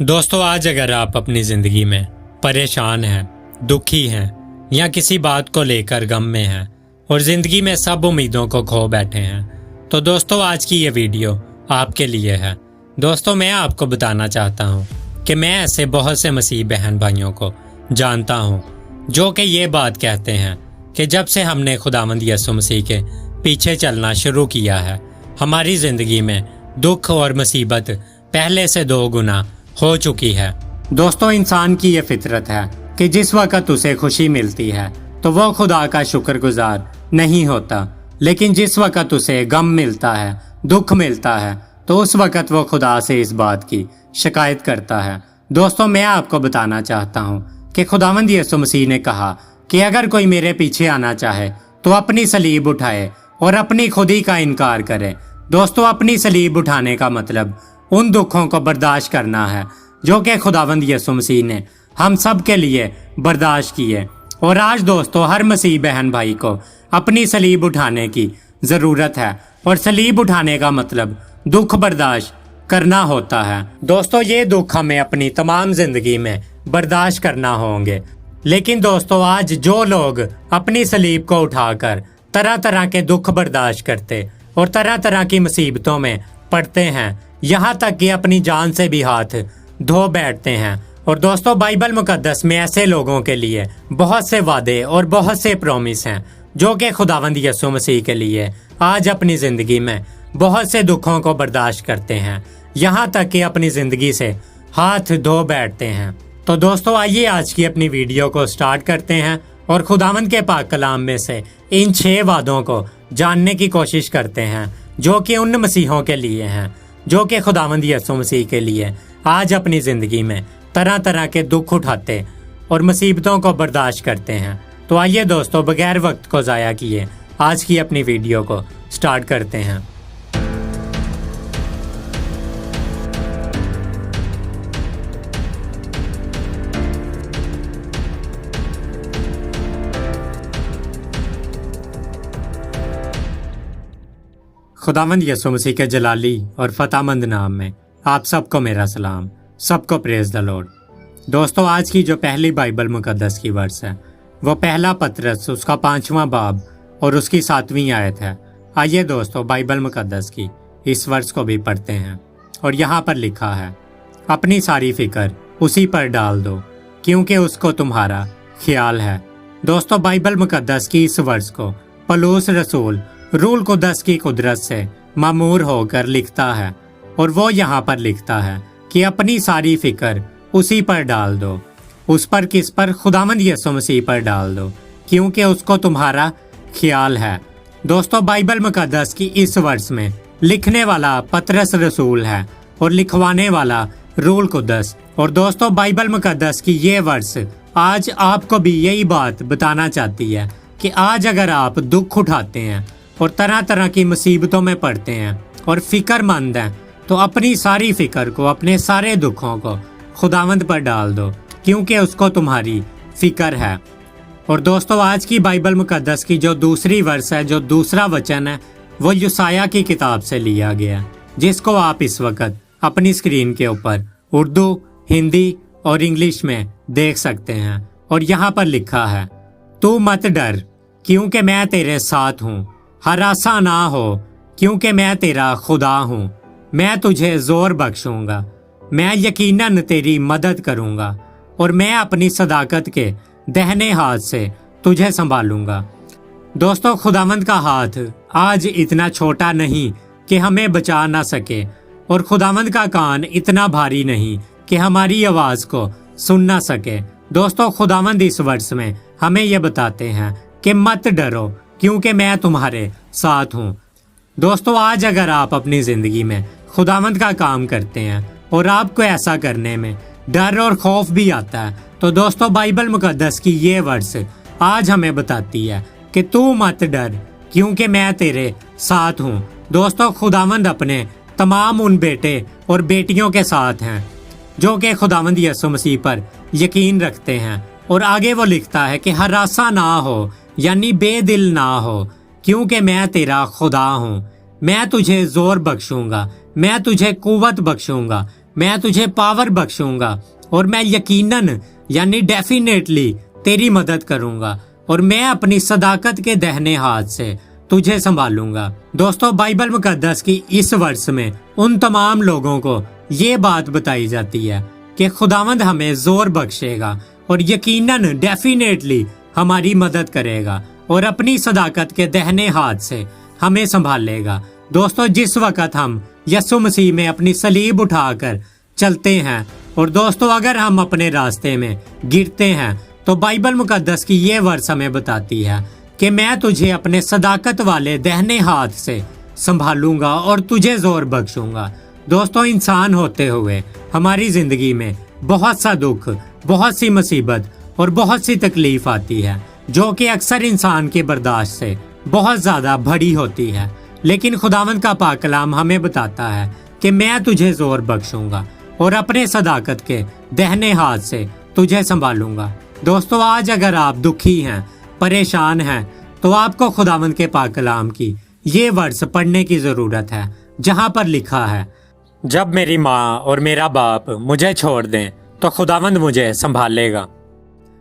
दोस्तों, आज अगर आप अपनी ज़िंदगी में परेशान हैं, दुखी हैं या किसी बात को लेकर गम में हैं और ज़िंदगी में सब उम्मीदों को खो बैठे हैं, तो दोस्तों आज की ये वीडियो आपके लिए है। दोस्तों, मैं आपको बताना चाहता हूँ कि मैं ऐसे बहुत से मसीह बहन भाइयों को जानता हूँ जो कि ये बात कहते हैं कि जब से हमने खुदावंद यीशु मसीह के पीछे चलना शुरू किया है, हमारी ज़िंदगी में दुख और मुसीबत पहले से 2 गुना हो चुकी है। दोस्तों, इंसान की ये फितरत है कि जिस वक्त उसे खुशी मिलती है तो वो खुदा का शुक्रगुजार नहीं होता, लेकिन जिस वक्त उसे गम मिलता है, दुख मिलता है, तो उस वक्त वो खुदा से इस बात की शिकायत करता है। दोस्तों, मैं आपको बताना चाहता हूँ कि खुदावंद यीशु मसीह ने कहा कि अगर कोई मेरे पीछे आना चाहे तो अपनी सलीब उठाए और अपनी खुदी का इनकार करे। दोस्तों, अपनी सलीब उठाने का मतलब उन दुखों को बर्दाश्त करना है जो कि खुदावंद यीशु मसीह ने हम सब के लिए बर्दाश्त किए। और आज दोस्तों, हर मसीह बहन भाई को अपनी सलीब उठाने की ज़रूरत है, और सलीब उठाने का मतलब दुख बर्दाश्त करना होता है। दोस्तों, ये दुख हमें अपनी तमाम जिंदगी में बर्दाश्त करना होंगे, लेकिन दोस्तों आज जो लोग अपनी सलीब को उठाकर तरह तरह के दुख बर्दाश्त करते और तरह तरह की मुसीबतों में पड़ते हैं, यहाँ तक कि अपनी जान से भी हाथ धो बैठते हैं। और दोस्तों, बाइबल मुकद्दस में ऐसे लोगों के लिए बहुत से वादे और बहुत से प्रॉमिस हैं जो कि खुदावंद यीशु मसीह के लिए आज अपनी ज़िंदगी में बहुत से दुखों को बर्दाश्त करते हैं, यहाँ तक कि अपनी ज़िंदगी से हाथ धो बैठते हैं। तो दोस्तों, आइए आज की अपनी वीडियो को स्टार्ट करते हैं और खुदावंद के पाक कलाम में से इन 6 वादों को जानने की कोशिश करते हैं जो कि उन मसीहों के लिए हैं जो कि खुदावंद यीशु मसीह के लिए आज अपनी ज़िंदगी में तरह तरह के दुख उठाते और मुसीबतों को बर्दाश्त करते हैं। तो आइए दोस्तों, बगैर वक्त को ज़ाया किए आज की अपनी वीडियो को स्टार्ट करते हैं। खुदावंद यीशु मसीह के जलाली और फतामंद नाम में आप सबको मेरा सलाम, सबको प्रेज द लॉर्ड। दोस्तों, आज की जो पहली बाइबल मुकद्दस की वर्स है वो पहला पतरस उसका 5वां बाब और उसकी 7वीं आयत है। आइए दोस्तों, बाइबल मुकद्दस की इस वर्स को भी पढ़ते हैं। और यहाँ पर लिखा है, अपनी सारी फिक्र उसी पर डाल दो क्योंकि उसको तुम्हारा ख्याल है। दोस्तों, बाइबल मुकद्दस की इस वर्स को पौलुस रसूल रूल कुदस की कुदरत से मामूर होकर लिखता है, और वो यहाँ पर लिखता है कि अपनी सारी फिक्र उसी पर डाल दो। उस पर किस पर? खुदावंद यीशु मसीह पर डाल दो क्योंकि उसको तुम्हारा ख्याल है। दोस्तों, बाइबल मुकद्दस की इस वर्ष में लिखने वाला पतरस रसूल है और लिखवाने वाला रूल कुदस। और दोस्तों, बाइबल मुकद्दस की ये वर्ष आज आपको भी यही बात बताना चाहती है कि आज अगर आप दुख उठाते हैं और तरह तरह की मुसीबतों में पड़ते हैं और फिक्रमंद हैं, तो अपनी सारी फिक्र को, अपने सारे दुखों को खुदावंद पर डाल दो क्योंकि उसको तुम्हारी फिक्र है। और दोस्तों, आज की बाइबल मुकद्दस की जो दूसरी वर्स है, जो दूसरा वचन है, वो यशायाह की किताब से लिया गया, जिसको आप इस वक्त अपनी स्क्रीन के ऊपर उर्दू, हिंदी और इंग्लिश में देख सकते हैं। और यहाँ पर लिखा है, तू मत डर क्योंकि मैं तेरे साथ हूँ, हरासा ना हो क्योंकि मैं तेरा खुदा हूँ। मैं तुझे जोर बख्शूंगा, मैं यकीनन तेरी मदद करूंगा और मैं अपनी सदाकत के दाहिने हाथ से तुझे संभालूंगा। दोस्तों, खुदावंद का हाथ आज इतना छोटा नहीं कि हमें बचा ना सके, और खुदावंद का कान इतना भारी नहीं कि हमारी आवाज़ को सुन ना सके। दोस्तों, खुदावंद इस वर्ष में हमें यह बताते हैं कि मत डरो क्योंकि मैं तुम्हारे साथ हूँ। दोस्तों, आज अगर आप अपनी ज़िंदगी में खुदावंद का काम करते हैं और आपको ऐसा करने में डर और खौफ भी आता है, तो दोस्तों, बाइबल मुकद्दस की ये वर्स आज हमें बताती है कि तू मत डर क्योंकि मैं तेरे साथ हूँ। दोस्तों, खुदावंद अपने तमाम उन बेटे और बेटियों के साथ हैं जो कि खुदावंद यीशु मसीह पर यकीन रखते हैं। और आगे वो लिखता है कि हरासा ना हो, यानी बेदिल ना हो, क्योंकि मैं तेरा खुदा हूँ। मैं तुझे जोर बख्शूंगा, मैं तुझे कुव्वत बख्शूंगा, मैं तुझे पावर बख्शूंगा और मैं यकीनन यानी डेफिनेटली तेरी मदद करूंगा और मैं अपनी सदाकत के दाहिने हाथ से तुझे संभालूंगा। दोस्तों, बाइबल मुकद्दस की इस वर्ष में उन तमाम लोगों को ये बात बताई जाती है कि खुदावंद हमें जोर बख्शेगा और यकीनन डेफिनेटली हमारी मदद करेगा और अपनी सदाकत के दाहिने हाथ से हमें संभालेगा। दोस्तों, जिस वक्त हम यीशु मसीह में अपनी सलीब उठाकर चलते हैं और दोस्तों अगर हम अपने रास्ते में गिरते हैं तो बाइबल मुकद्दस की ये वर्स हमें बताती है कि मैं तुझे अपने सदाकत वाले दाहिने हाथ से संभालूंगा और तुझे जोर बख्शूंगा। दोस्तों, इंसान होते हुए हमारी जिंदगी में बहुत सा दुख, बहुत सी मुसीबत और बहुत सी तकलीफ आती है जो कि अक्सर इंसान के बर्दाश्त से बहुत ज्यादा बड़ी होती है। लेकिन खुदावंद का पाक कलाम हमें बताता है कि मैं तुझे जोर बख्शूंगा और अपने सदाकत के दाहिने हाथ से तुझे संभालूंगा। दोस्तों, आज अगर आप दुखी हैं, परेशान हैं, तो आपको खुदावंद के पाक कलाम की ये वर्स पढ़ने की जरूरत है जहां पर लिखा है, जब मेरी माँ और मेरा बाप मुझे छोड़ दें तो खुदावंद मुझे संभालेगा।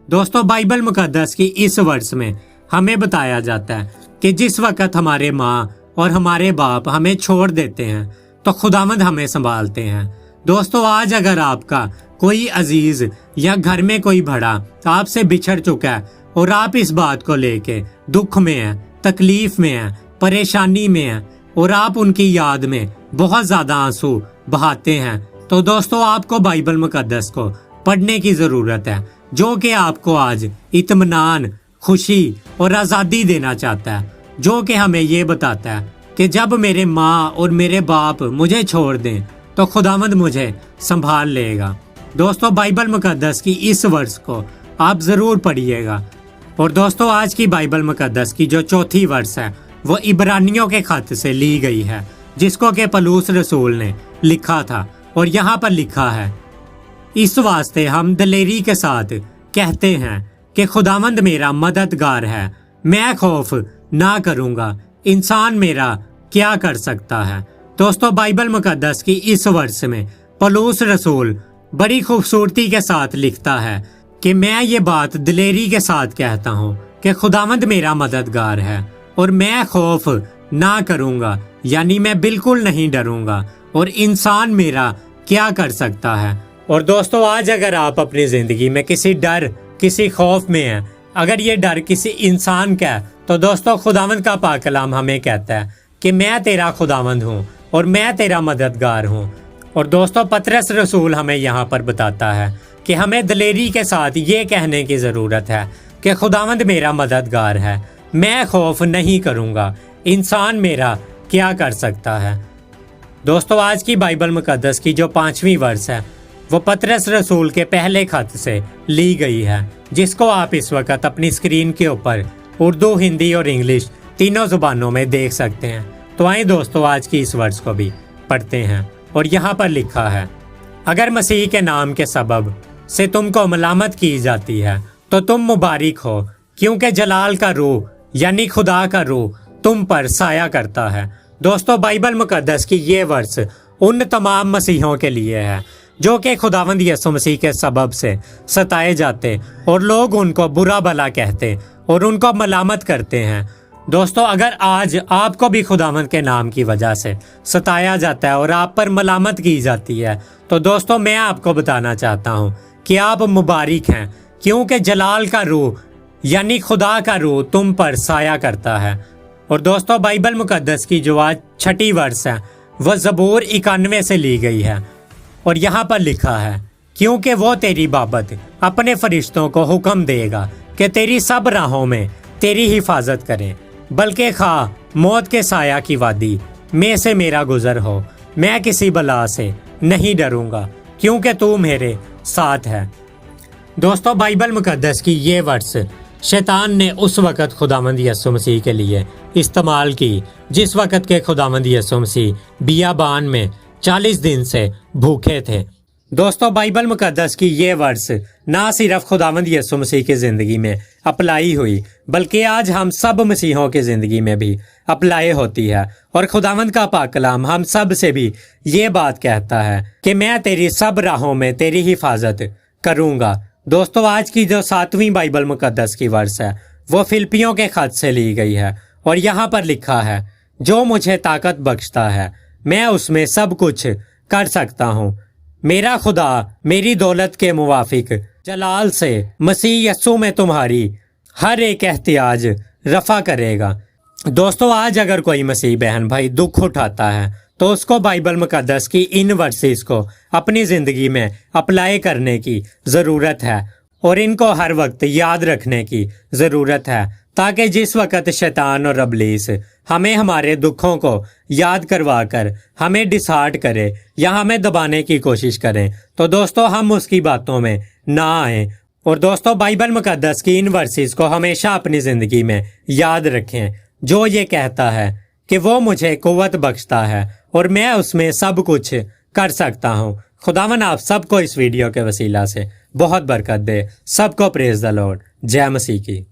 दोस्तों, बाइबल मुकद्दस की इस वर्स में हमें बताया जाता है कि जिस वक्त हमारे माँ और हमारे बाप हमें छोड़ देते हैं तो खुदावंद हमें संभालते हैं। दोस्तों, आज अगर आपका कोई अजीज या घर में कोई बड़ा आपसे बिछड़ चुका है और आप इस बात को लेके दुख में हैं, तकलीफ में हैं, परेशानी में हैं और आप उनकी याद में बहुत ज्यादा आंसू बहाते हैं, तो दोस्तों आपको बाइबल मुकद्दस को पढ़ने की जरूरत है जो कि आपको आज इत्मीनान, खुशी और आज़ादी देना चाहता है, जो कि हमें ये बताता है कि जब मेरे माँ और मेरे बाप मुझे छोड़ दें तो खुदावंद मुझे संभाल लेगा। दोस्तों, बाइबल मुकद्दस की इस वर्स को आप जरूर पढ़िएगा। और दोस्तों, आज की बाइबल मुकद्दस की जो चौथी वर्स है वो इब्रानियों के खत से ली गई है जिसको के पलूस रसूल ने लिखा था और यहाँ पर लिखा है, इस वास्ते हम दलेरी के साथ कहते हैं कि खुदावंद मेरा मददगार है, मैं खौफ ना करूंगा, इंसान मेरा क्या कर सकता है। दोस्तों, बाइबल मुकद्दस की इस वर्स में पलूस रसूल बड़ी खूबसूरती के साथ लिखता है कि मैं ये बात दिलेरी के साथ कहता हूँ कि खुदावंद मेरा मददगार है और मैं खौफ ना करूंगा, यानी मैं बिल्कुल नहीं डरूंगा और इंसान मेरा क्या कर सकता है। और दोस्तों, आज अगर आप अपनी जिंदगी में किसी डर, किसी खौफ में हैं, अगर ये डर किसी इंसान का है, तो दोस्तों खुदावंद का पाक कलाम हमें कहता है कि मैं तेरा खुदावंद हूँ और मैं तेरा मददगार हूँ। और दोस्तों, पतरस रसूल हमें यहाँ पर बताता है कि हमें दलेरी के साथ ये कहने की ज़रूरत है कि खुदावंद मेरा मददगार है, मैं खौफ नहीं करूँगा, इंसान मेरा क्या कर सकता है। दोस्तों, आज की बाइबल मुकद्दस की जो 5वीं वर्स है वो पतरस रसूल के पहले खत से ली गई है जिसको आप इस वक्त अपनी स्क्रीन के ऊपर उर्दू, हिंदी और इंग्लिश तीनों जुबानों में देख सकते हैं। तो आइए दोस्तों, आज की इस वर्स को भी पढ़ते हैं। और यहाँ पर लिखा है, अगर मसीह के नाम के सबब से तुमको मलामत की जाती है तो तुम मुबारक हो, क्योंकि जलाल का रूह यानी खुदा का रूह तुम पर साया करता है। दोस्तों, बाइबल मुकद्दस की ये वर्स उन तमाम मसीहों के लिए है जो कि खुदावंद यीशु मसीह के सबब से सताए जाते और लोग उनको बुरा भला कहते और उनको मलामत करते हैं। दोस्तों, अगर आज आपको भी खुदावंद के नाम की वजह से सताया जाता है और आप पर मलामत की जाती है, तो दोस्तों मैं आपको बताना चाहता हूँ कि आप मुबारक हैं, क्योंकि जलाल का रूह यानी खुदा का रूह तुम पर साया करता है। और दोस्तों, बाइबल मुकद्दस की जो आज 6ठी वर्स है वह ज़बूर 91 से ली गई है और यहाँ पर लिखा है, क्योंकि वो तेरी बाबत अपने फरिश्तों को हुक्म देगा कि तेरी सब राहों में तेरी हिफाजत करें, बल्कि खा मौत के साया की वादी में से मेरा गुजर हो, मैं किसी बला से नहीं डरूंगा, क्योंकि तू मेरे साथ है। दोस्तों, बाइबल मुकद्दस की ये वर्स शैतान ने उस वक़्त खुदावंद यीशु मसीह के लिए इस्तेमाल की जिस वक़्त के खुदावंद यीशु मसीह बियाबान में 40 दिन से भूखे थे। दोस्तों बाइबल मुकद्दस की ये वर्स ना सिर्फ खुदावंद यीशु मसीह की ज़िंदगी में अप्लाई हुई बल्कि आज हम सब मसीहों की ज़िंदगी में भी अप्लाई होती है। और खुदावंद का पाक कलाम हम सब से भी ये बात कहता है कि मैं तेरी सब राहों में तेरी हिफाजत करूँगा। दोस्तों आज की जो 7वीं बाइबल मुकद्दस की वर्स है वो फिलिपियों के खत से ली गई है और यहाँ पर लिखा है, जो मुझे ताकत बख्शता है मैं उसमें सब कुछ कर सकता हूँ। मेरा खुदा मेरी दौलत के मुवाफिक जलाल से मसीह यस्सु में तुम्हारी हर एक एहतियाज रफा करेगा। दोस्तों आज अगर कोई मसीह बहन भाई दुख उठाता है तो उसको बाइबल मुकद्दस की इन वर्सेस को अपनी ज़िंदगी में अप्लाई करने की ज़रूरत है और इनको हर वक्त याद रखने की ज़रूरत है, ताकि जिस वक्त शैतान और इब्लीस हमें हमारे दुखों को याद करवा कर हमें डिसहार्ट करे या हमें दबाने की कोशिश करें तो दोस्तों हम उसकी बातों में ना आए। और दोस्तों बाइबल मुकद्दस की इन वर्सेस को हमेशा अपनी ज़िंदगी में याद रखें, जो ये कहता है कि वो मुझे कुव्वत बख्शता है और मैं उसमें सब कुछ कर सकता हूँ। खुदावन आप सबको इस वीडियो के वसीला से बहुत बरकत दे। सबको प्रेज द लॉर्ड। जय मसीह की।